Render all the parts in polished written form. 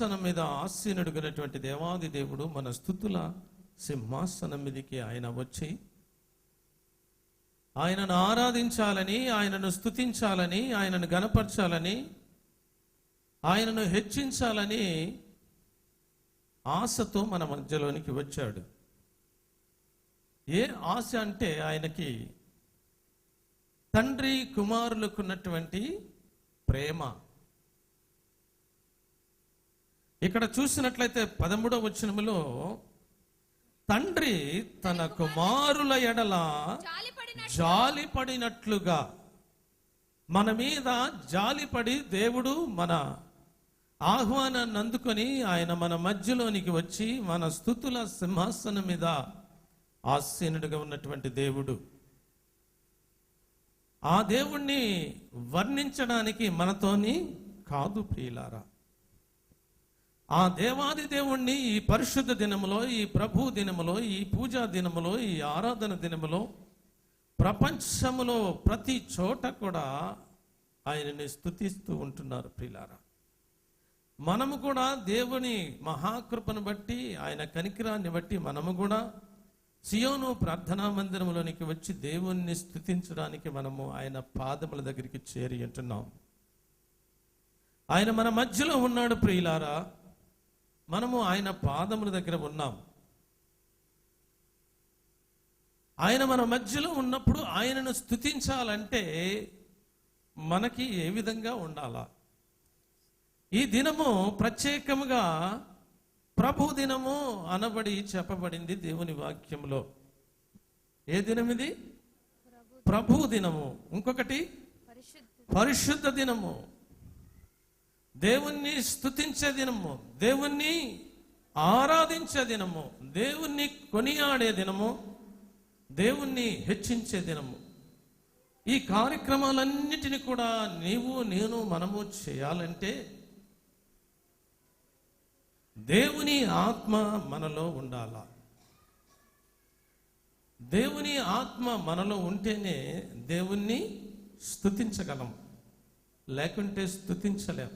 సింహాసనం మీద ఆసీనుడుగునటువంటి దేవాది దేవుడు మన స్తుతుల సింహాసనం మీదకి ఆయన వచ్చి ఆయనను ఆరాధించాలని, ఆయనను స్తుతించాలని, ఆయనను గణపరచాలని, ఆయనను హెచ్చించాలని ఆశతో మన మధ్యలోనికి వచ్చాడు. ఏ ఆశ అంటే ఆయనకి తండ్రి కుమారులకు ఉన్నటువంటి ప్రేమ. ఇక్కడ చూసినట్లయితే 13వ వచనములో తండ్రి తన కుమారుల ఎడల జాలిపడినట్లుగా, మన మీద జాలిపడి దేవుడు మన ఆహ్వానాన్ని అందుకొని ఆయన మన మధ్యలోనికి వచ్చి మన స్తుతుల సింహాసనం మీద ఆసీనుడిగా ఉన్నటువంటి దేవుడు. ఆ దేవుణ్ణి వర్ణించడానికి మనతోని కాదు ప్రియులారా. ఆ దేవాది దేవుణ్ణి ఈ పరిశుద్ధ దినములో, ఈ ప్రభు దినములో, ఈ పూజా దినములో, ఈ ఆరాధన దినములో ప్రపంచములో ప్రతి చోట కూడా ఆయనని స్తుతిస్తూ ఉంటున్నారు ప్రియులారా. మనము కూడా దేవుని మహాకృపను బట్టి, ఆయన కనికరాన్ని బట్టి మనము కూడా సియోను ప్రార్థనా మందిరంలోనికి వచ్చి దేవుణ్ణి స్తుతించడానికి మనము ఆయన పాదముల దగ్గరికి చేరి ఉంటున్నాం. ఆయన మన మధ్యలో ఉన్నాడు ప్రియులారా. మనము ఆయన పాదముల దగ్గర ఉన్నాం. ఆయన మన మధ్యలో ఉన్నప్పుడు ఆయనను స్తుతించాలంటే మనకి ఏ విధంగా ఉండాలా? ఈ దినము ప్రత్యేకముగా ప్రభు దినము అనబడి చెప్పబడింది దేవుని వాక్యంలో. ఏ దినం ఇది? ప్రభు దినము. ఇంకొకటి పరిశుద్ధ దినము, దేవుణ్ణి స్తుతించే దినము, దేవుణ్ణి ఆరాధించే దినము, దేవుణ్ణి కొనియాడే దినము, దేవుణ్ణి హెచ్చించే దినము. ఈ కార్యక్రమాలన్నిటిని కూడా నీవు నేను మనము చేయాలంటే దేవుని ఆత్మ మనలో ఉండాలా. దేవుని ఆత్మ మనలో ఉంటేనే దేవుణ్ణి స్తుతించగలం, లేకుంటే స్తుతించలేం.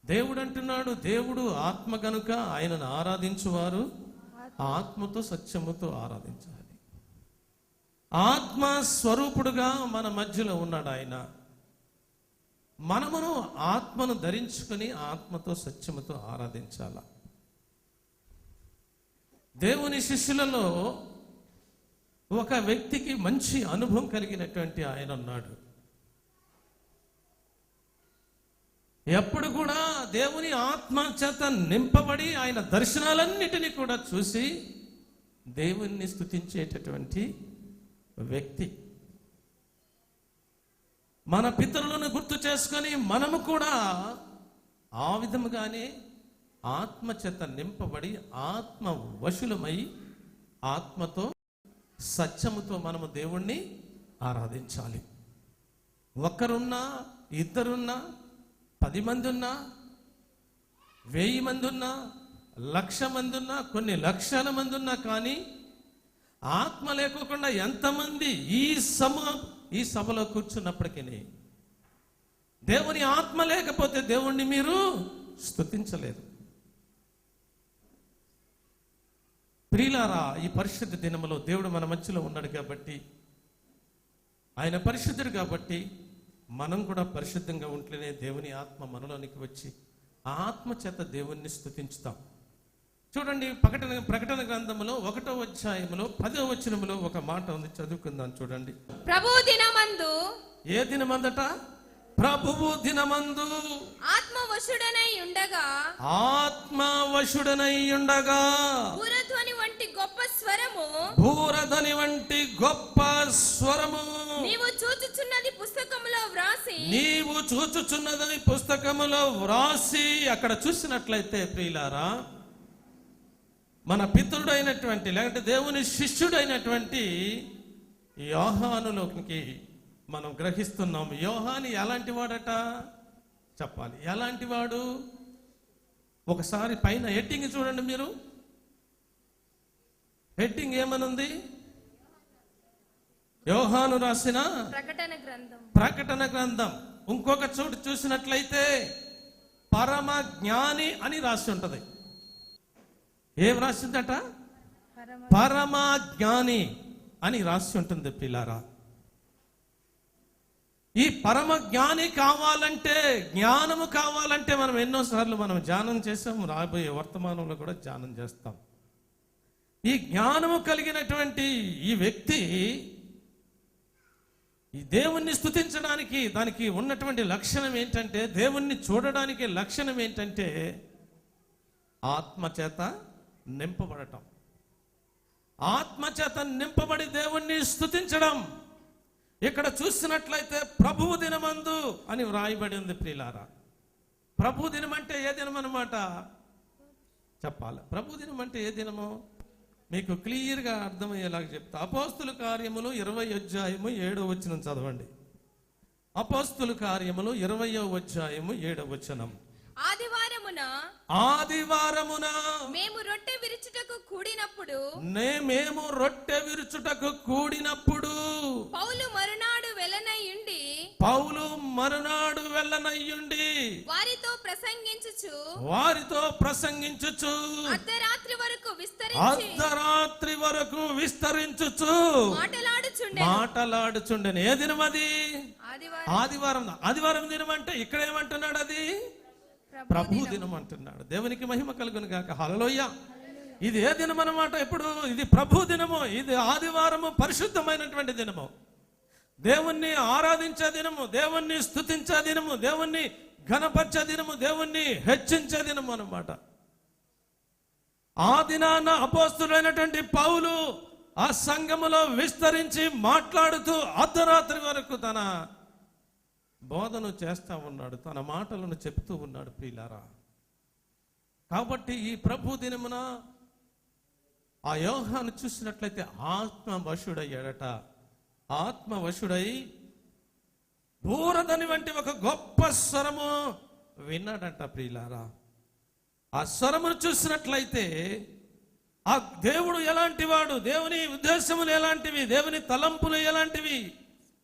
దేవుడు అంటున్నాడు, దేవుడు ఆత్మ గనుక ఆయనను ఆరాధించువారు ఆత్మతో సత్యముతో ఆరాధించాలి. ఆత్మ స్వరూపుడుగా మన మధ్యలో ఉన్నాడు ఆయన. మనమును ఆత్మను ధరించుకొని ఆత్మతో సత్యముతో ఆరాధించాల. దేవుని శిష్యులలో ఒక వ్యక్తికి మంచి అనుభవం కలిగినటువంటి ఆయన ఉన్నాడు. ఎప్పుడు కూడా దేవుని ఆత్మ చేత నింపబడి ఆయన దర్శనాలన్నిటినీ కూడా చూసి దేవుణ్ణి స్తుతించేటటువంటి వ్యక్తి. మన పితరులను గుర్తు చేసుకొని మనము కూడా ఆ విధముగానే ఆత్మ చేత నింపబడి ఆత్మ వశులమై ఆత్మతో సత్యముతో మనము దేవుణ్ణి ఆరాధించాలి. ఒక్కరున్నా, ఇద్దరున్నా, 10 మంది ఉన్నా, 1000 మంది ఉన్నా, 1,00,000 మంది ఉన్నా, కొన్ని లక్షల మంది ఉన్నా, కానీ ఆత్మ లేకోకుండా ఎంతమంది ఈ సభలో కూర్చున్నప్పటికీ దేవుని ఆత్మ లేకపోతే దేవుణ్ణి మీరు స్తుతించలేరు. ప్రియులారా, ఈ పరిశుద్ధ దినములో దేవుడు మన మధ్యలో ఉన్నాడు కాబట్టి, ఆయన పరిశుద్ధుడు కాబట్టి మనం కూడా పరిశుద్ధంగా ఉంటేనే దేవుని ఆత్మ మనలోనికి వచ్చి ఆ ఆత్మ చేత దేవుణ్ణి స్తుతించుతాం. చూడండి, ప్రకటన గ్రంథములో 1వ అధ్యాయములో 10వ వచనములో ఒక మాట ఉంది, చదువుకుందాం. చూడండి. ప్రభువు దినమందు. ఏ దినమందట? ప్రభువు దినమందు ఆత్మవశుడనై ఉండగా బూరధ్వని వంటి గొప్ప స్వరము నీవు చూచుచున్నది పుస్తకములో వ్రాసి. అక్కడ చూసినట్లయితే ప్రియులారా, మన పితరుడైనటువంటి లేకపోతే దేవుని శిష్యుడైనటువంటి యోహానులోకి మనం గ్రహిస్తున్నాం. యోహాను ఎలాంటి వాడట చెప్పాలి. ఎలాంటి వాడు? ఒకసారి పైన హెడ్డింగ్ చూడండి మీరు. హెడ్డింగ్ ఏమనుంది? యోహాను రాసిన ప్రకటన గ్రంథం. ఇంకొక చోటు చూసినట్లయితే పరమ జ్ఞాని అని రాసి ఉంటది. ఏం రాసిందట? పరమ జ్ఞాని అని రాసి ఉంటుంది పిల్లారా. ఈ పరమ జ్ఞాని కావాలంటే, జ్ఞానము కావాలంటే మనం ఎన్నోసార్లు మనం ధ్యానం చేసాం, రాబోయే వర్తమానంలో కూడా ధ్యానం చేస్తాం. ఈ జ్ఞానము కలిగినటువంటి ఈ వ్యక్తి ఈ దేవుణ్ణి స్తుతించడానికి దానికి ఉన్నటువంటి లక్షణం ఏంటంటే, దేవుణ్ణి చూడడానికి లక్షణం ఏంటంటే ఆత్మచేత నింపబడటం. ఆత్మచేత నింపబడి దేవుణ్ణి స్తుతించడం. ఇక్కడ చూసినట్లయితే ప్రభువు దినమందు అని వ్రాయబడి ఉంది ప్రియులారా. ప్రభు దినం అంటే ఏ దినం అన్నమాట చెప్పాలి. ప్రభు దినం అంటే ఏ దినము మీకు క్లియర్గా అర్థమయ్యేలాగా చెప్తా. అపోస్తుల కార్యములు 20 చదవండి. అపోస్తుల కార్యములు 20 ఆదివారమున మేము రొట్టె విరుచుటకు కూడినప్పుడు పౌలు మరునాడు వెళ్ళనయ్యుండి వారితో ప్రసంగించుచు అర్ధరాత్రి వరకు విస్తరించుచు మాటలాడుచుండెను. ఏ దినం అది? ఆదివారం. ఆదివారం దినం అంటే ఇక్కడ ఏమంటున్నాడు? అది ప్రభు దినం అంటున్నాడు. దేవునికి మహిమ కలుగును గాక. హల్లెలూయా. ఇది ఏ దినం అన్నమాట? ఇప్పుడు ఇది ప్రభు దినము. ఇది ఆదివారము పరిశుద్ధమైనటువంటి దినము. దేవుణ్ణి ఆరాధించే దినము, దేవుణ్ణి స్తుతించే దినము, దేవుణ్ణి ఘనపరిచే దినము, దేవుణ్ణి హెచ్చించే దినము అన్నమాట. ఆ దినాన అపోస్తులైనటువంటి పౌలు ఆ సంఘములో విస్తరించి మాట్లాడుతూ అర్ధరాత్రి వరకు తన బోధను చేస్తా ఉన్నాడు, తన మాటలను చెప్తూ ఉన్నాడు ప్రియులారా. కాబట్టి ఈ ప్రభు దినమున ఆ యోహాను చూసినట్లయితే ఆత్మవశుడయ్యాడట. ఆత్మవశుడై బూరదని వంటి ఒక గొప్ప స్వరము విన్నాడంట ప్రియులారా. ఆ స్వరమును చూసినట్లయితే ఆ దేవుడు ఎలాంటి వాడు, దేవుని ఉద్దేశములు ఎలాంటివి, దేవుని తలంపులు ఎలాంటివి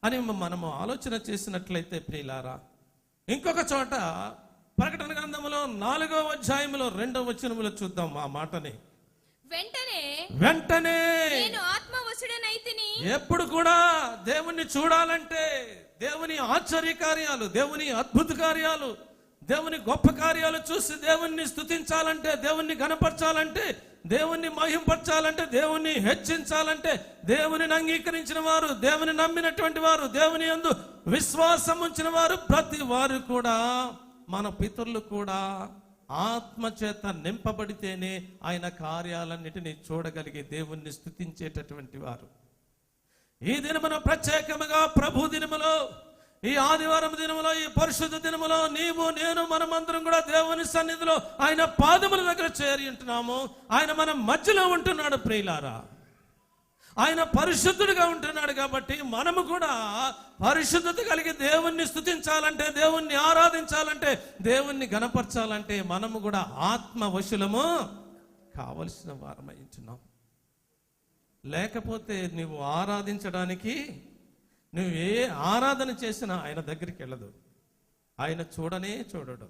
అని మనము ఆలోచన చేసినట్లయితే ప్రియులారా, ఇంకొక చోట ప్రకటన గ్రంథములో 4 చూద్దాం ఆ మాటని. వెంటనే ఎప్పుడు కూడా దేవుణ్ణి చూడాలంటే, దేవుని ఆశ్చర్య కార్యాలు, దేవుని అద్భుత కార్యాలు, దేవుని గొప్ప కార్యాలు చూసి దేవుణ్ణి స్తుతించాలంటే, దేవుణ్ణి గణపరచాలంటే, దేవుణ్ణి మహింపరచాలంటే, దేవుణ్ణి హెచ్చించాలంటే, దేవుని అంగీకరించిన వారు, దేవుని నమ్మినటువంటి వారు, దేవుని యందు విశ్వాసం ఉంచిన వారు, ప్రతి వారు కూడా, మన పితరులు కూడా ఆత్మచేత నింపబడితేనే ఆయన కార్యాలన్నిటినీ చూడగలిగే, దేవుణ్ణి స్తుతించేటటువంటి వారు. ఈ దినమున ప్రత్యేకముగా ప్రభు దినములో, ఈ ఆదివారం దినములో, ఈ పరిశుద్ధ దినములో నీవు నేను మనమందరం కూడా దేవుని సన్నిధిలో ఆయన పాదముల దగ్గర చేరి ఉంటున్నాము. ఆయన మన మధ్యలో ఉంటున్నాడు ప్రియులారా. ఆయన పరిశుద్ధుడిగా ఉంటున్నాడు. కాబట్టి మనము కూడా పరిశుద్ధత కలిగి దేవుణ్ణి స్తుతించాలంటే, దేవుణ్ణి ఆరాధించాలంటే, దేవుణ్ణి గణపరచాలంటే మనము కూడా ఆత్మవశులము కావలసిన వారమై ఉంటున్నాం. లేకపోతే నువ్వు ఆరాధించడానికి, నువ్వు ఏ ఆరాధన చేసినా ఆయన దగ్గరికి వెళ్ళదు, ఆయన చూడనే చూడడు.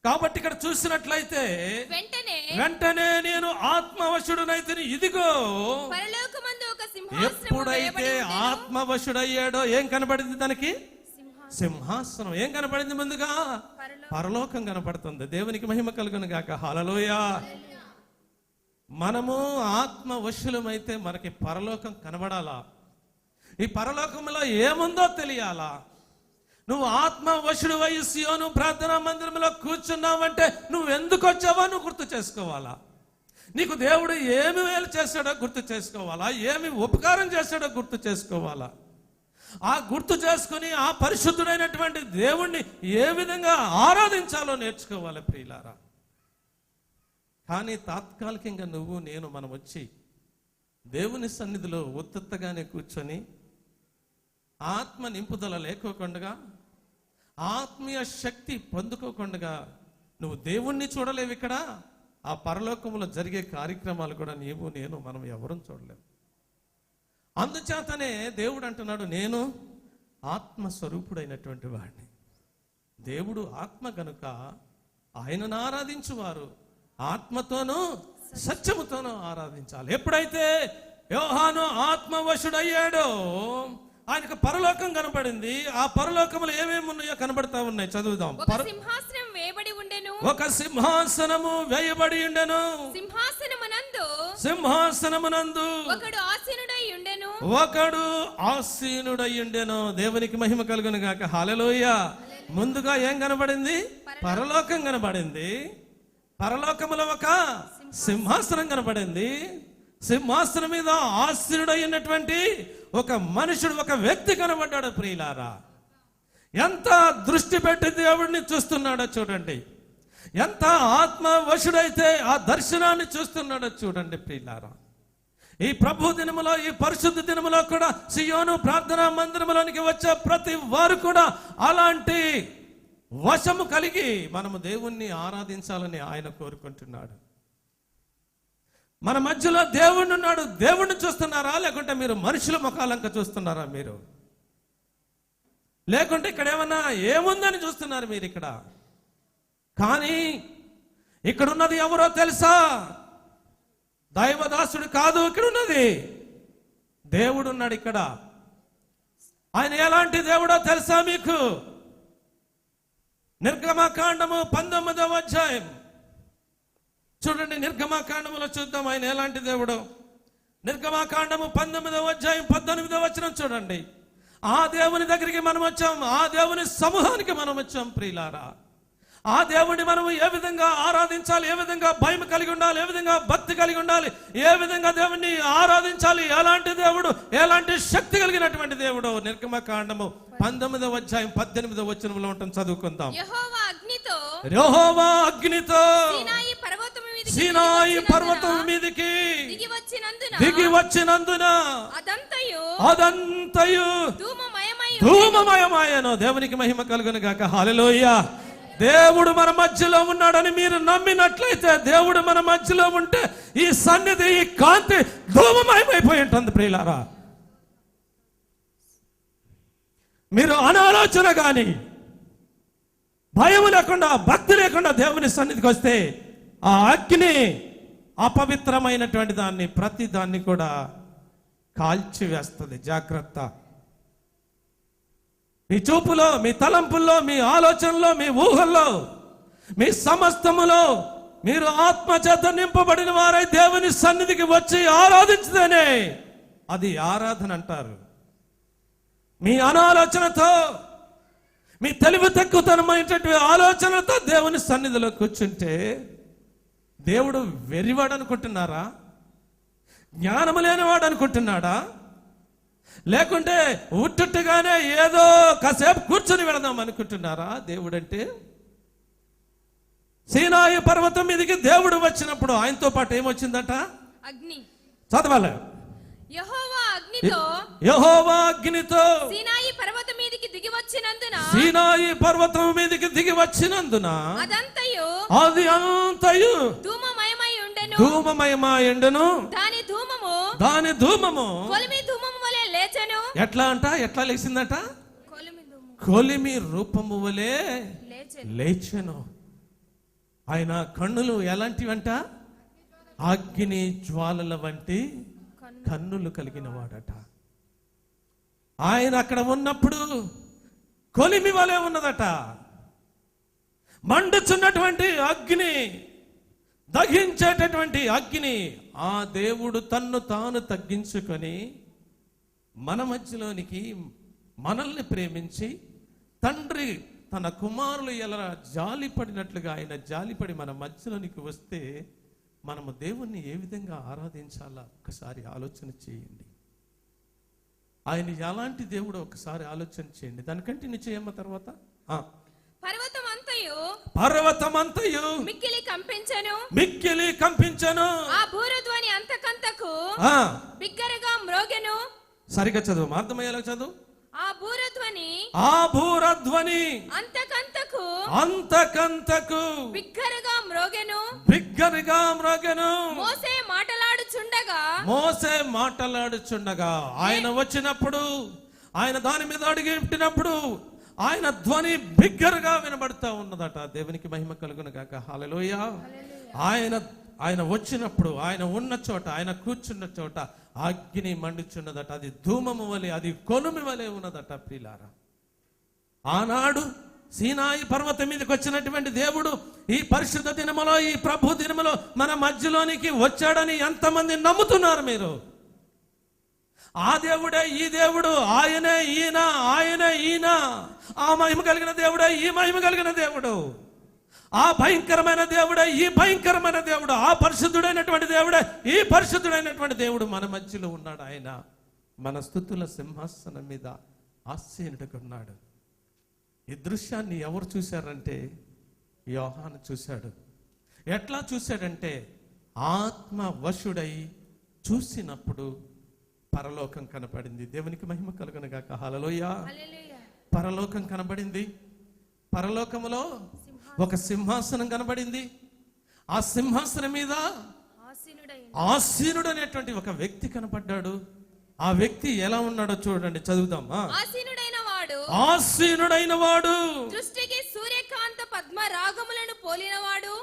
కాబట్టి ఇక్కడ చూసినట్లయితే వెంటనే నేను ఆత్మవశుడునైతే, ఇదిగో ఎప్పుడైతే ఆత్మవశుడయ్యాడో ఏం కనబడింది? దానికి సింహాసనం. ఏం కనబడింది? ముందుగా పరలోకం కనపడుతుంది. దేవునికి మహిమ కలుగును గాక. హల్లెలూయా. మనము ఆత్మవశులమైతే మనకి పరలోకం కనబడాలా? ఈ పరలోకంలో ఏముందో తెలియాలా? నువ్వు ఆత్మవశుడు వై సియోను ప్రార్థనా మందిరంలో కూర్చున్నావంటే నువ్వు ఎందుకు వచ్చావో నువ్వు గుర్తు చేసుకోవాలా. నీకు దేవుడు ఏమి వేలు చేశాడో గుర్తు చేసుకోవాలా, ఏమి ఉపకారం చేశాడో గుర్తు చేసుకోవాలా. ఆ గుర్తు చేసుకుని ఆ పరిశుద్ధుడైనటువంటి దేవుణ్ణి ఏ విధంగా ఆరాధించాలో నేర్చుకోవాలి ప్రియులారా. కానీ తాత్కాలికంగా నువ్వు నేను మనం వచ్చి దేవుని సన్నిధిలో ఉత్తగానే కూర్చొని ఆత్మ నింపుదల లేకోకుండా, ఆత్మీయ శక్తి పొందుకోకుండా నువ్వు దేవుణ్ణి చూడలేవు. ఇక్కడ ఆ పరలోకంలో జరిగే కార్యక్రమాలు కూడా నీవు నేను మనం ఎవరూ చూడలేము. అందుచేతనే దేవుడు అంటున్నాడు, నేను ఆత్మస్వరూపుడైనటువంటి వాడిని. దేవుడు ఆత్మ గనుక ఆయనను ఆరాధించువారు ఆత్మతోనూ సత్యముతోనూ ఆరాధించాలి. ఎప్పుడైతే యోహాను ఆత్మవశుడయ్యాడో ఆయనకు పరలోకం కనబడింది. ఆ పరలోకములు ఏమేమి ఉన్నాయో కనబడతా ఉన్నాయి. చదువుదాం. ఒక సింహాసనం వేయబడి ఉండెను. ఒక సింహాసనము వేయబడి ఉండెను. సింహాసనమునందు ఒకడు ఆసీనుడై ఉండెను. ఒకడు ఆసీనుడై ఉండెను. దేవునికి మహిమ కలుగును గాక. హల్లెలూయా. ముందుగా ఏం కనబడింది? పరలోకం కనబడింది. పరలోకములో ఒక సింహాసనం కనబడింది. సింహాసనం మీద ఆసీనుడైనటువంటి ఒక మనుషుడు, ఒక వ్యక్తి కనబడ్డాడు. ప్రియులారా, ఎంత దృష్టి పెట్టి దేవుడిని చూస్తున్నాడో చూడండి. ఎంత ఆత్మ వశుడైతే ఆ దర్శనాన్ని చూస్తున్నాడో చూడండి. ప్రియులారా, ఈ ప్రభు దినములో, ఈ పరిశుద్ధ దినములో కూడా సియోను ప్రార్థనా మందిరములోనికి వచ్చే ప్రతి వారు కూడా అలాంటి వశము కలిగి మనము దేవుణ్ణి ఆరాధించాలని ఆయన కోరుకుంటున్నాడు. మన మధ్యలో దేవుడు ఉన్నాడు. దేవుడిని చూస్తున్నారా, లేకుంటే మీరు మనుషుల ముఖాలంక చూస్తున్నారా? మీరు లేకుంటే ఇక్కడ ఏమన్నా ఏముందని చూస్తున్నారు మీరు ఇక్కడ? కానీ ఇక్కడ ఉన్నది ఎవరో తెలుసా? దైవదాసుడు కాదు ఇక్కడ ఉన్నది, దేవుడు ఉన్నాడు ఇక్కడ. ఆయన ఎలాంటి దేవుడో తెలుసా మీకు? నిర్గమకాండము 19వ అధ్యాయం చూడండి. నిర్గమకాండములో చూద్దాం ఆయన ఎలాంటి దేవుడు. నిర్గమకాండము 19వ అధ్యాయం 18వ వచనం చూడండి. ఆ దేవుని దగ్గరికి మనం వచ్చాం, ఆ దేవుని సమూహానికి మనం వచ్చాం. ప్రియులారా, ఆ దేవుడిని మనం ఏ విధంగా ఆరాధించాలి, ఏ విధంగా భయం కలిగి ఉండాలి, ఏ విధంగా భక్తి కలిగి ఉండాలి, ఏ విధంగా దేవుణ్ణి ఆరాధించాలి, ఎలాంటి దేవుడు, ఎలాంటి శక్తి కలిగినటువంటి దేవుడు. నిర్గమకాండము 19వ అధ్యాయం 18వ వచనంలో ఉంటుంది. చదువుకుందాం. యెహోవా అగ్నితో సీనాయి పర్వతం మీదికి దిగి వచ్చినందున అదంతయు ధూమమయమాయను. దేవునికి మహిమ కలుగును గాక. హల్లెలూయా. దేవుడు మన మధ్యలో ఉన్నాడని మీరు నమ్మినట్లయితే, దేవుడు మన మధ్యలో ఉంటే ఈ సన్నిధి, ఈ కాంతి ధూమమయమైపోయి ఉంటుంది. ప్రియులారా, మీరు అనాలోచన గాని భయం లేకుండా, భక్తి లేకుండా దేవుని సన్నిధికి వస్తే ఆ అగ్ని అపవిత్రమైనటువంటి దాన్ని, ప్రతి దాన్ని కూడా కాల్చి వేస్తుంది. జాగ్రత్త. మీ చూపులో, మీ తలంపుల్లో, మీ ఆలోచనలో, మీ ఊహల్లో, మీ సమస్తములో మీరు ఆత్మచేత నింపబడిన వారై దేవుని సన్నిధికి వచ్చి ఆరాధించదనే అది ఆరాధన అంటారు. మీ అనాలోచనతో, మీ తెలివి తక్కువతనమైనటువంటి ఆలోచనతో దేవుని సన్నిధిలో కూర్చుంటే దేవుడు వెర్రివాడు అనుకుంటున్నారా? జ్ఞానము లేనివాడు అనుకుంటున్నాడా? లేకుంటే ఉట్టుగానే ఏదో కాసేపు కూర్చొని వెళదాం అనుకుంటున్నారా? దేవుడంటే సీనాయి పర్వతం మీదకి దేవుడు వచ్చినప్పుడు ఆయనతో పాటు ఏమొచ్చిందట? అగ్ని. చదవాలి. యెహోవా అగ్నితో సీనాయి పర్వతం మీదకి దిగి వచ్చినందున అది అంతయు ధూమమయమాయుండెను. దాని ధూమము ఎట్లా అంట? ఎట్లా లేచిందట? కొలిమి రూపము వలె లేచెను. ఆయన కన్నులు ఎలాంటివంట? అగ్ని జ్వాలల వంటి కన్నులు కలిగిన వాడట. ఆయన అక్కడ ఉన్నప్పుడు కొలిమి వలె ఉన్నదట. మండుచున్నటువంటి అగ్ని, దహించేటటువంటి అగ్ని. ఆ దేవుడు తన్ను తాను తగ్గించుకొని మన మధ్యలోనికి మనల్ని ప్రేమించి, తండ్రి తన కుమారులు ఎలా జాలిపడినట్లుగా ఆయన జాలిపడి మన మధ్యలోనికి వస్తే మనము దేవుణ్ణి ఏ విధంగా ఆరాధించాలా ఒకసారి ఆలోచన చేయండి. ఆయన ఎలాంటి దేవుడు ఒకసారి ఆలోచన చేయండి. దానికంటే నిశ్చయమ్మ తర్వాత పర్వతమంతయు మిక్కిలి కంపించెను. ఆ భూరధ్వని అంతకంతకు బిగ్గరగా మ్రోగెను. సరిగా చదువు, అర్థమయ్యేలా చదువు. ఆ భూరధ్వని అంతకంతకు బిగ్గరగా మ్రోగెను. మోసే మాటలాడుచుండగా ఆయన వచ్చినప్పుడు, ఆయన దాని మీద అడిగినప్పుడు ఆయన ధ్వని బిగ్గరగా వినబడతా ఉన్నదట. దేవునికి మహిమ కలుగును గాక. హల్లెలూయా. ఆయన వచ్చినప్పుడు ఆయన ఉన్న చోట, ఆయన కూర్చున్న చోట అగ్ని మండుచున్నదట. అది ధూమము వలె, అది కొలుమి వలె ఉన్నదట ప్రియులారా. ఆనాడు సీనాయి పర్వతం మీదకి వచ్చినటువంటి దేవుడు ఈ పరిశుద్ధ దినములో, ఈ ప్రభు దినములో మన మధ్యలోనికి వచ్చాడని ఎంతమంది నమ్ముతున్నారు మీరు? ఆ దేవుడే ఈ దేవుడు, ఆయనే ఈయన, ఆయనే ఈయన. ఆ మహిమ కలిగిన దేవుడే ఈ మహిమ కలిగిన దేవుడు, ఆ భయంకరమైన దేవుడే ఈ భయంకరమైన దేవుడు, ఆ పరిశుద్ధుడైనటువంటి దేవుడే ఈ పరిశుద్ధుడైనటువంటి దేవుడు మన మధ్యలో ఉన్నాడు. ఆయన మన స్తుతుల సింహాసనం మీద ఆసీనుడిగా ఉన్నాడు. ఈ దృశ్యాన్ని ఎవరు చూశారంటే యోహాను చూశాడు. ఎట్లా చూశాడంటే ఆత్మ వశుడై చూసినప్పుడు పరలోకం కనపడింది. దేవునికి మహిమ కలుగును గాక. హల్లెలూయా. పరలోకం కనబడింది. పరలోకములో ఒక సింహాసనం కనబడింది. ఆ సింహాసనం మీద ఆసీనుడు అనేటువంటి ఒక వ్యక్తి కనపడ్డాడు. ఆ వ్యక్తి ఎలా ఉన్నాడో చూడండి, చదువుదాం. ఆసీనుడైన వాడు, దృష్టికి సూర్యకాంత పద్మరాగములను పోలినవాడు.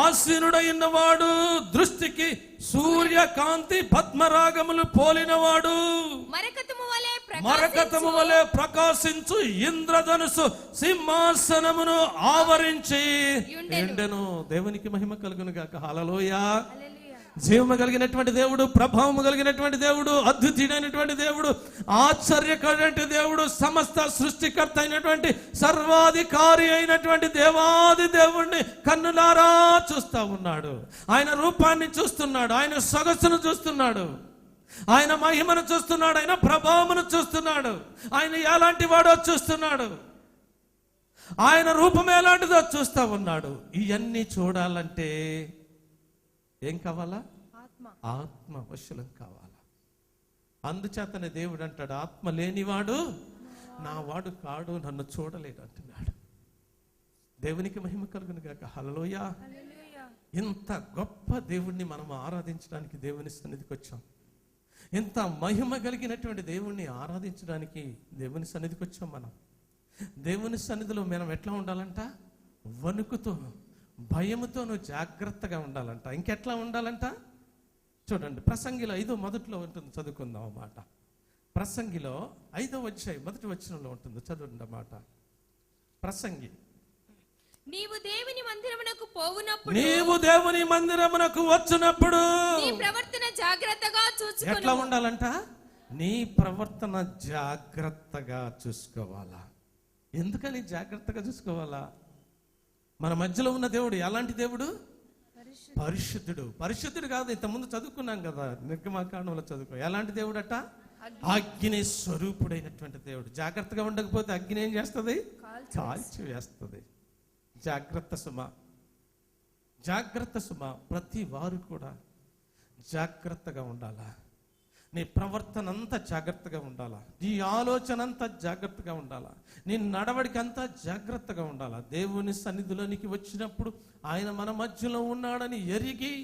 ఆసీనుడైన వాడు, దృష్టికి సూర్యకాంతి పద్మరాగములు పోలినవాడు, మరకతము వలె ప్రకాశించు ఇంద్రధనుసు సింహాసనమును ఆవరించి ఉండెను. దేవునికి మహిమ కలుగును గాక. హల్లెలూయా. జీవము కలిగినటువంటి దేవుడు, ప్రభావము కలిగినటువంటి దేవుడు, అద్భుతుడైనటువంటి దేవుడు, ఆశ్చర్యకరమైన దేవుడు, సమస్త సృష్టికర్త అయినటువంటి సర్వాధికారి అయినటువంటి దేవాది దేవుణ్ణి కన్నులారా చూస్తా ఉన్నాడు. ఆయన రూపాన్ని చూస్తున్నాడు, ఆయన సొగసును చూస్తున్నాడు, ఆయన మహిమను చూస్తున్నాడు, ఆయన ప్రభావమును చూస్తున్నాడు, ఆయన ఎలాంటి వాడో చూస్తున్నాడు, ఆయన రూపం ఎలాంటిదో చూస్తా ఉన్నాడు. ఇవన్నీ చూడాలంటే ఏం కావాలా? ఆత్మ వశులం కావాలా. అందుచేతనే దేవుడు అంటాడు, ఆత్మ లేనివాడు నా వాడు కాడు, నన్ను చూడలేడు అంటున్నాడు. దేవునికి మహిమ కలుగును గాక. హల్లెలూయా. ఇంత గొప్ప దేవుణ్ణి మనం ఆరాధించడానికి దేవుని సన్నిధికి వచ్చాం. ఇంత మహిమ కలిగినటువంటి దేవుణ్ణి ఆరాధించడానికి దేవుని సన్నిధికి వచ్చాం. మనం దేవుని సన్నిధిలో మనం ఎట్లా ఉండాలంట? వణుకుతో, భయముతోనూ జాగ్రత్తగా ఉండాలంట. ఇంకెట్లా ఉండాలంట? చూడండి, ప్రసంగిలో 5వ మొదట్లో ఉంటుంది, చదువుకుందాం అన్నమాట. ప్రసంగిలో 5వ అధ్యాయం 1వ వచనంలో ఉంటుంది, చదవండి అన్నమాట. ప్రసంగి, నీవు దేవుని మందిరమునకు పోవునప్పుడు, నీవు దేవుని మందిరమునకు వచ్చినప్పుడు నీ ప్రవర్తన జాగ్రత్తగా చూసుకోవాలి. ఎట్లా ఉండాలంట? నీ ప్రవర్తన జాగ్రత్తగా చూసుకోవాలా. ఎందుకని జాగ్రత్తగా చూసుకోవాలా? మన మధ్యలో ఉన్న దేవుడు ఎలాంటి దేవుడు? పరిశుద్ధుడు. పరిశుద్ధుడు కాదు, ఇంతకుముందు చదువుకున్నాం కదా, నిర్గమకాండంలో చదువుకో. ఎలాంటి దేవుడు అట? అగ్ని స్వరూపుడైనటువంటి దేవుడు. జాగ్రత్తగా ఉండకపోతే అగ్ని ఏం చేస్తుంది? కాల్చి వేస్తుంది. జాగ్రత్త సుమ, జాగ్రత్త సుమ. ప్రతి వారు కూడా జాగ్రత్తగా ఉండాలా. నీ ప్రవర్తన అంతా జాగ్రత్తగా ఉండాలా, నీ ఆలోచన అంతా జాగ్రత్తగా ఉండాలా, నీ నడవడికి అంతా జాగ్రత్తగా ఉండాలా. దేవుని సన్నిధిలోనికి వచ్చినప్పుడు ఆయన మన మధ్యలో ఉన్నాడని ఎరిగి,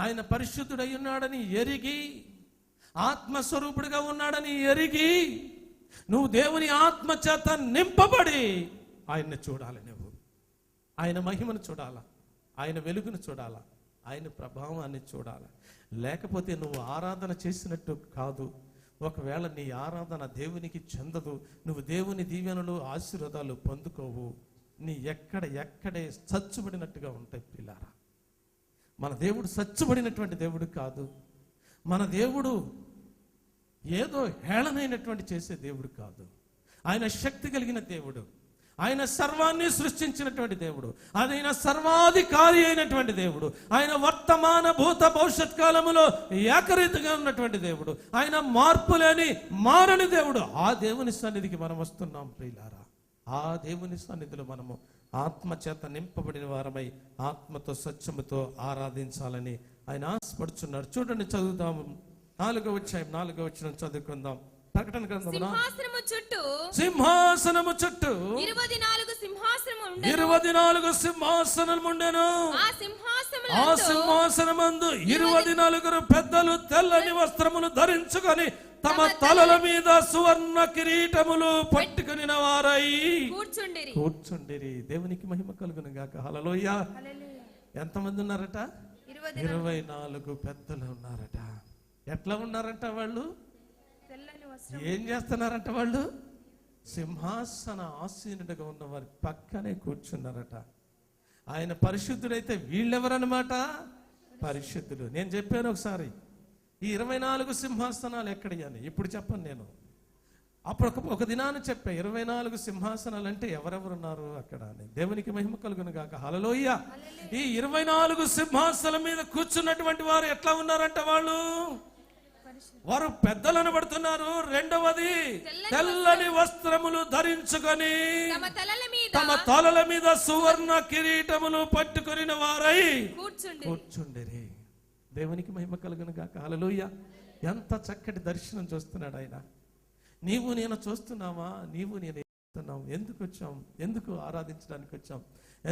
ఆయన పరిశుద్ధుడై ఉన్నాడని ఎరిగి, ఆత్మస్వరూపుడిగా ఉన్నాడని ఎరిగి, నువ్వు దేవుని ఆత్మ చేత నింపబడి ఆయన్ని చూడాలి. నువ్వు ఆయన మహిమను చూడాలా, ఆయన వెలుగును చూడాలా, ఆయన ప్రభావాన్ని చూడాలి. లేకపోతే నువ్వు ఆరాధన చేసినట్టు కాదు. ఒకవేళ నీ ఆరాధన దేవునికి చెందదు, నువ్వు దేవుని దీవెనలు ఆశీర్వాదాలు పొందుకోవు. నీ ఎక్కడే సచ్చుబడినట్టుగా ఉంటాయి పిల్లారా. మన దేవుడు సచ్చుబడినటువంటి దేవుడు కాదు. మన దేవుడు ఏదో హేళనైనటువంటి చేసే దేవుడు కాదు. ఆయన శక్తి కలిగిన దేవుడు, ఆయన సర్వాన్ని సృష్టించినటువంటి దేవుడు, ఆయన సర్వాధికారి అయినటువంటి దేవుడు, ఆయన వర్తమాన భూత భవిష్యత్ కాలములో ఏకరీతిగా ఉన్నటువంటి దేవుడు, ఆయన మార్పు లేని మారని దేవుడు. ఆ దేవుని సన్నిధికి మనం వస్తున్నాం ప్రియులారా. ఆ దేవుని సన్నిధిలో మనము ఆత్మ చేత నింపబడిన వారమై ఆత్మతో సత్యముతో ఆరాధించాలని ఆయన ఆశపడుచున్నాడు. చూడండి, చదువుతాము. 4వ అధ్యాయం 4వ వచనం చదువుకుందాం. ప్రకటన గ్రంథమున సింహాసనము చుట్టూ 24 సింహాసనము ఉండెను. ఆ సింహాసనమందు 24 పెద్దలు తెల్లని వస్త్రములు ధరించుకొని తమ తలల మీద సువర్ణ కిరీటములు పట్టుకుని వారై కూర్చుండిరి. దేవునికి మహిమ కలుగును గాక. హల్లెలూయా. ఎంతమంది ఉన్నారట? 24 పెద్దలు ఉన్నారట. ఎట్లా ఉన్నారంట వాళ్ళు? ఏం చేస్తున్నారంట వాళ్ళు? సింహాసన ఆసీనుడిగా ఉన్న వారి పక్కనే కూర్చున్నారట. ఆయన పరిశుద్ధుడైతే వీళ్ళెవరన్నమాట? పరిశుద్ధులు. నేను చెప్పాను ఒకసారి, ఈ 24 సింహాసనాలు ఎక్కడయ్యాని ఇప్పుడు చెప్పను నేను. అప్పుడు ఒక దినాన్ని చెప్పా, 24 సింహాసనాలు అంటే ఎవరెవరున్నారు అక్కడ అని. దేవునికి మహిమ కలుగును గాక. హల్లెలూయా. ఈ 24 సింహాసనం మీద కూర్చున్నటువంటి వారు ఎట్లా ఉన్నారంట? వారు పెద్దలు అనబడుతున్నారు. రెండవది, తెల్లని వస్త్రములు ధరించుకొని తమ తలల మీద సువర్ణ కిరీటములు పట్టుకొని వారై కూర్చుండిరి. దేవునికి మహిమ కలుగును గాక. హల్లెలూయా. ఎంత చక్కటి దర్శనం చూస్తున్నాడు ఆయన. నీవు నేను చూస్తున్నావా? నీవు నేను చూస్తున్నాం. ఎందుకు వచ్చాం? ఎందుకు ఆరాధించడానికి వచ్చాం?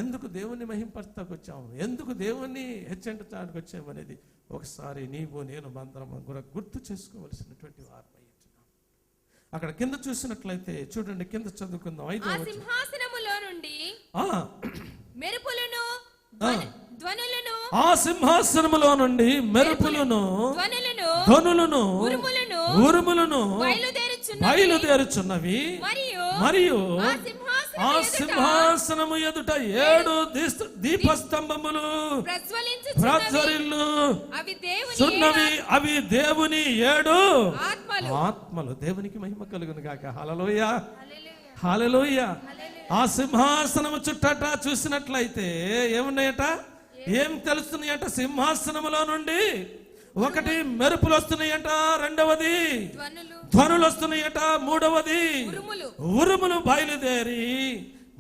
ఎందుకు దేవుణ్ణి మహింపరచడానికి వచ్చాం? ఎందుకు దేవుణ్ణి హెచ్చరించడానికి వచ్చాం అనేది ఒకసారి నీవు నేను మందరం కూడా గుర్తు చేసుకోవలసినటువంటి వారమై ఉంటున్నాం. అక్కడ కింద చూసినట్లయితే చూడండి, కింద చదువుకుందాం. 5వ వచనం. సింహాసనములో నుండి మెరుపులను ధ్వనులను, ఆ సింహాసనములో నుండి మెరుపులను ధ్వనులను ఉరుములను బయలుదేరుచున్నవి. మరియు ఆ సింహాసనము ఎదుట 7 దీపస్తంభములు ప్రజ్వరిల్లుచున్నవి. అవి దేవుని 7 ఆత్మలు. దేవునికి మహిమ కలుగును గాక. హల్లెలూయా. హల్లెలూయా. ఆ సింహాసనము చుట్టట చూసినట్లయితే ఏమున్నాయట? ఏం తెలుస్తున్నాయట? సింహాసనములో నుండి ఒకటి మెరుపులు వస్తున్నాయట, రెండవది ధ్వనులు వస్తున్నాయట, మూడవది ఉరుములు బయలుదేరి,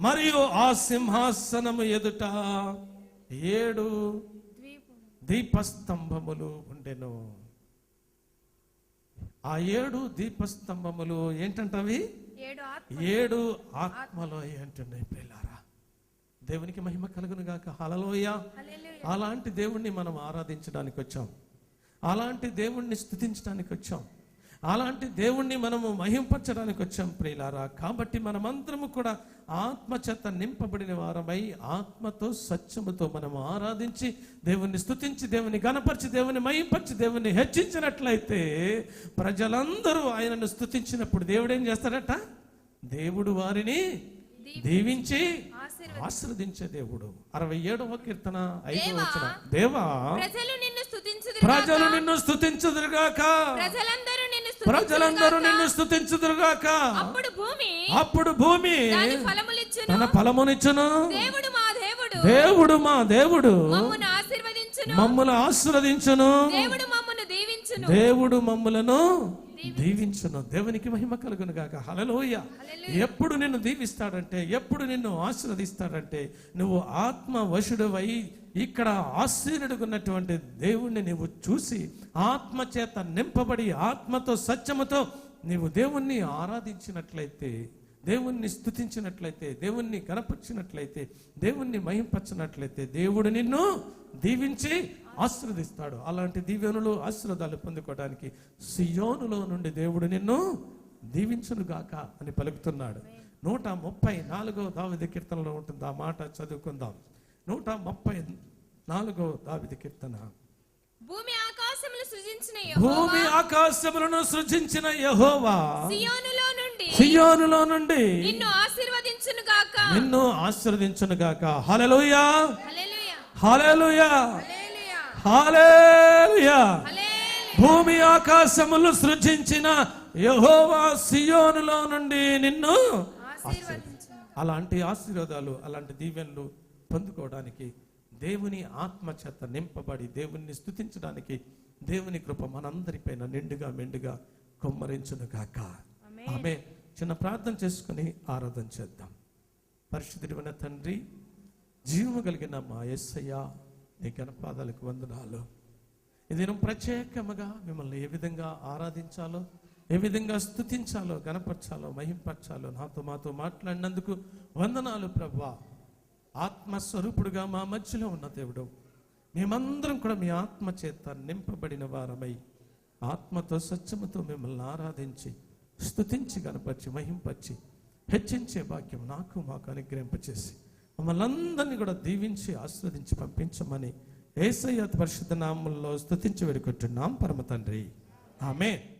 మరియు ఆ సింహాసనము ఎదుట 7 దీపస్తంభములు ఉండెను. ఆ 7 దీపస్తంభములు ఏంటంటవి? 7 ఆత్మలు అంటున్నాయి ప్రియులారా. దేవునికి మహిమ కలుగును గాక. హల్లెలూయా. అలాంటి దేవుణ్ణి మనం ఆరాధించడానికి వచ్చాం. అలాంటి దేవుణ్ణి స్తుతించడానికి వచ్చాం. అలాంటి దేవుణ్ణి మనము మహింపరచడానికి వచ్చాం ప్రియులారా. కాబట్టి మనమందరము కూడా ఆత్మ చేత నింపబడిన వారమై ఆత్మతో సత్యముతో మనము ఆరాధించి దేవుణ్ణి స్తుతించి దేవుని గణపరిచి దేవుని మహింపరిచి దేవుని హెచ్చించినట్లయితే ప్రజలందరూ ఆయనను స్తుతించినప్పుడు దేవుడు ఏం చేస్తాడట? దేవుడు వారిని దీవించి ఆశీర్వదించే దేవుడు. 67వ కీర్తన 5వ వచనం. దేవా, ప్రజలు నిన్ను స్తుతించుదురుగాక, ప్రజలందరూ నిన్ను స్తుతించుదురుగాక. అప్పుడు భూమి తన ఫలమునిచ్చును. దేవుడు మా దేవుడు మమ్మును ఆశీర్వదించును. దేవుడు మమ్ములను దీవించును. దేవునికి మహిమ కలుగును గాక. హల్లెలూయా. ఎప్పుడు నిన్ను దీవిస్తాడంటే, ఎప్పుడు నిన్ను ఆశీర్వదిస్తాడంటే, నువ్వు ఆత్మ వశుడవై ఇక్కడ ఆశీర్వడుకున్నటువంటి దేవుణ్ణి నువ్వు చూసి ఆత్మ చేత నింపబడి ఆత్మతో సత్యముతో నీవు దేవుణ్ణి ఆరాధించినట్లయితే, దేవుణ్ణి స్తుతించినట్లయితే, దేవుణ్ణి కనపరిచినట్లయితే, దేవుణ్ణి మహింపరిచినట్లయితే దేవుడు నిన్ను దీవించి ఆశీర్వదిస్తాడు. అలాంటి దీవెనలు ఆశీర్వాదాలు పొందుకోవడానికి సియోనులో నుండి దేవుడు నిన్ను దీవించునుగాక అని పలుకుతున్నాడు. 134వ దావీదు కీర్తనలో ఉంటుంది ఆ మాట. చదువుకుందాం. 134వ దావీదు కీర్తన. భూమి ఆకాశములను సృజించిన యెహోవా సియోనులో నుండి నిన్ను ఆశీర్వదించునుగాక. హల్లెలూయా. హల్లెలూయా. హల్లెలూయా. భూమి ఆకాశములు సృజించిన యెహోవా సియోనులో నుండి నిన్ను అలాంటి ఆశీర్వాదాలు, అలాంటి దీవెనలు పొందుకోవడానికి దేవుని ఆత్మ చేత నింపబడి దేవుణ్ణి స్తుతించడానికి దేవుని కృప మనందరిపైన నిండుగా మెండుగా కుమ్మరించును గాక. ఆమె చిన్న ప్రార్థన చేసుకుని ఆరాధన చేద్దాం. పరిశుద్ధుడైన తండ్రి, జీవము కలిగిన మా యేసయ్య, నీ ఘనపాదాలకు వందనాలు. ఇది ప్రత్యేకముగా మిమ్మల్ని ఏ విధంగా ఆరాధించాలో, ఏ విధంగా స్తుతించాలో, గణపరచాలో, మహింపరచాలో మాతో మాట్లాడినందుకు వందనాలు ప్రభువా. ఆత్మస్వరూపుడుగా మా మధ్యలో ఉన్న దేవుడు, మేమందరం కూడా మీ ఆత్మ చేత నింపబడిన వారమై ఆత్మతో సత్యముతో మిమ్మల్ని ఆరాధించి స్తుతించి గణపరిచి మహింపరిచి హెచ్చించే భాగ్యం నాకు మాకు అనుగ్రహింపచేసి మమ్మల్ని అందరినీ కూడా దీవించి ఆస్వాదించి పంపించమని యేసయ్య పరిశుద్ధ నామములో స్తుతించి వేడుకుంటున్నాం పరమ తండ్రి. ఆమేన్.